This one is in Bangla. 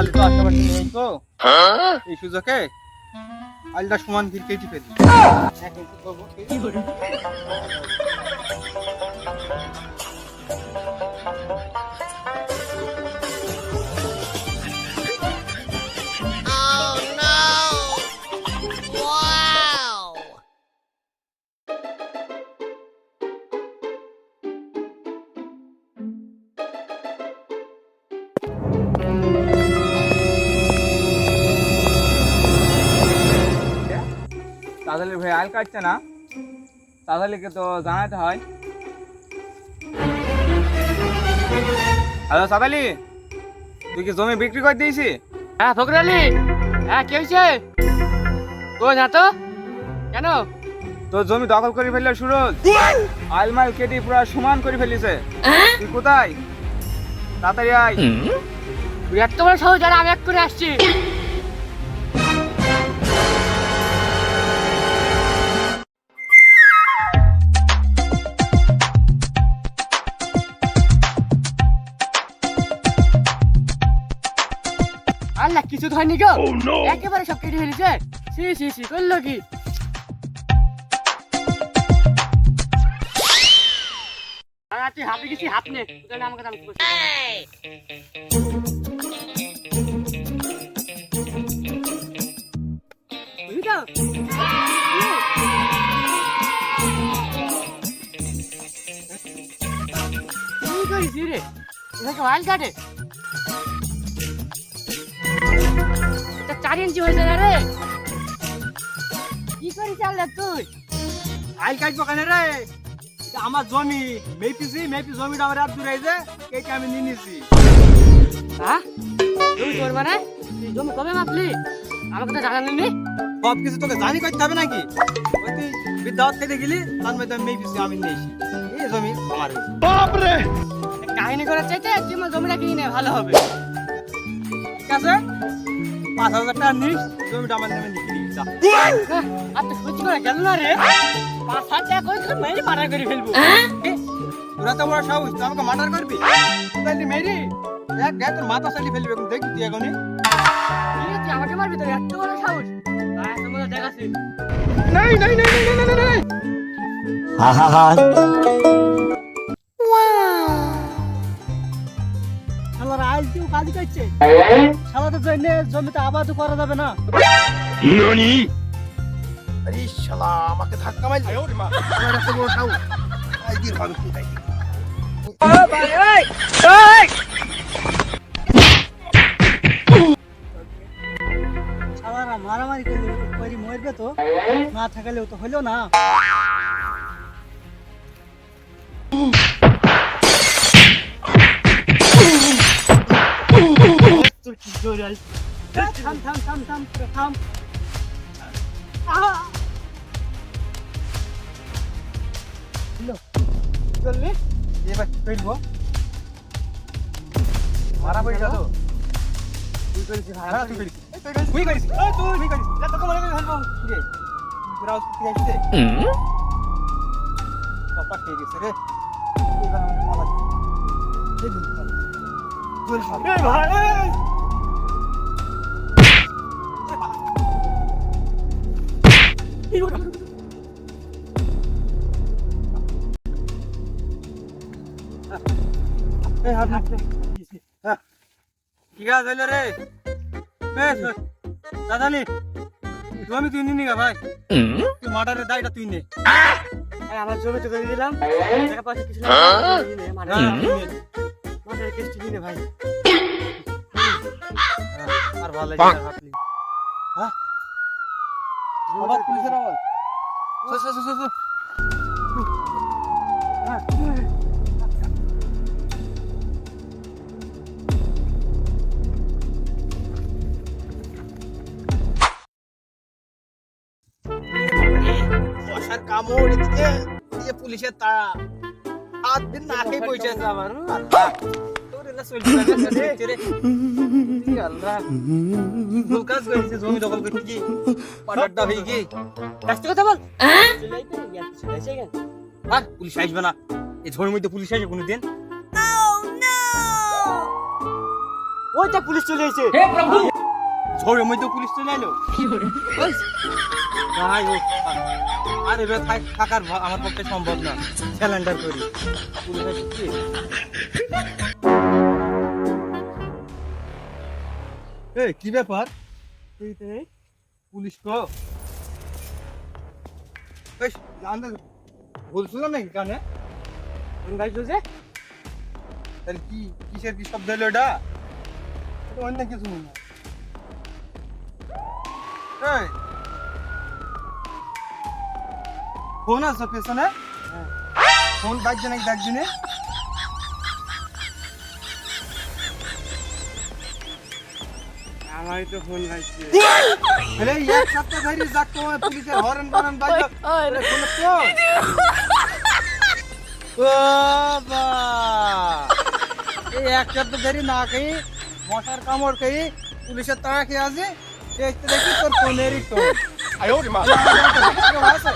দাদালি তো আশেপাশে নেই তো এই সুযোগে আলটা সমান ফির কেটে ফেলি দাদালি ভাই আল কাটছে না দাদালিকে তো জানাতে হয়। হ্যালো সাদালি তুই কি জমি বিক্রি করে দিয়েছি? হ্যাঁ ফকর আলী, হ্যাঁ কি হয়েছে? ও না তো কেন? তোর জমি দখল করে ফেললে সুরজ আলমাল কেটে পুরো সমান করে ফেলিছে। তুই কোথায়? তাড়াতাড়ি আয়। তুই এত বড় সাহস আর আমি এক করে আসছি। আল্লাহ কিছু তো হয়নি গো, একেবারে সব কেটে ফেলেছে। সি করলো কি? তুই হাতে গেছি হাত নে, তাহলে আমাকে দাম করছিস। বুঝলি তো? কি করিস রে? এটাকে ওয়াইল্ড কাটে? এটা 4 ইঞ্চি হয়েছে না রে? কি করিস আল্লাহ তুই? আইল কাটবো কেন রে? এটা আমার জমি মেপি জমিটা আমার রাত দূরে যে কেটে আমি নিয়ে নিছি। হ্যাঁ জমি তোর মানে? তুই জমি কবে মাপলি? আমাকে তো জানালি। সব কিছু তোকে জানি করতে হবে নাকি? ওই তুই বিদ্যালয় থেকে গেলি তার মধ্যে মেপি আমি নিয়েছি এই জমি আমার। বাপরে, কাহিনী করার চাইতে তুই আমার জমিটা কিনে নে, ভালো হবে। ঠিক আছে 5,000 টাকা নিস, জমিটা আমার নামে লিখে দিস। আর তো সহ্য করে গেল না রে। 5,000 টাকা করে তুই মেরে মারা করে ফেলবো। তোরা তো বড় সাহস, তুই আমাকে মার্ডার করবি? তাইলে মেরি এক গায়ে তোর মাথা চালিয়ে ফেলবি, এখন দেখবি তুই এখনই। তুই আমাকে মারবি? তোর এত বড় সাহস? তোমাদের দেখাচ্ছি। নাই। শালারা আজ কেউ কাজ করছে, শালাদের জন্য জমিতে আবাদ করা যাবে না। আরে শালা আমাকে ধাক্কা মারলি। ওরে মা, আমার এত বড় সাহস। আই দির ভালো তুই তাই। শালারা মারামারি করে মরবে তো, না থাকলেও তো হলো না। তোর কি জোর? থাম। চললি এবার ফেলবো মারা পড়ে গেল। তুই করিস ভাই? তুই করিস। তুই করিস। যা তোকে মারা করে ফেলবো। রে পুরা কি আসছে? কপাট হয়ে গেছে রে। এবার আমার এই দুধ জোর হবে। এই ভাই কি কাজ হইল রে? দাদালি জমি তুই নিনি গা ভাই, তুই মার্ডারের দায়টা তুই নে। আমার জমি তো করে দিলাম, টাকা পয়সা কিছু মাঠের কেসটি নিয়ে ভাই। আর ভালো হাতলি। হ্যাঁ আবার পুলিশের আওয়াজ। বসার কামড় এদিকে দিয়ে পুলিশের তাড়া, হাত দিন নাকে বসে আছে আমার। তোর এলা চলছে রে আল্লাহ, ভুল কাজ করেছে, জমি দখল করতে গিয়ে পাটারটা হয়ে গিয়ে। রাস্তা কথা বল। আর পুলিশ আসবে না, এই ঝড়ের মধ্যে পুলিশ আসবে কোনোদিন? ও ওইটা পুলিশ চলে এসেছে। ঝড়ের মধ্যে পুলিশ চলে এলো ভাই ও আরে বে থাকার আমার পক্ষে সম্ভব না স্যালেন্ডার করি পুলিশ আসছে এই কি ব্যাপার পুলিশ তো এই জানতে বলছিলাম নাকি কানে কোন গাড়ি চলছে? তাহলে কি কিসের কি শব্দ হলো এটা অন্য কিছু না এই ফোন আছে পেছনে ফোন বাজছে নাকি ডাকছি না আমারই তো ফোন বাজছে। আরে এক সপ্তাহ ধরে যাক তোমার পুলিশের হর্ন বানান বাজছে আরে ফোন তো ও বাবা এই এক সপ্তাহ ধরে না খাই মশার কামড় খাই পুলিশের তাড়া খেয়ে আছে দেখতে দেখি তোর ফোনেরই তো আয়ো রে মা আছে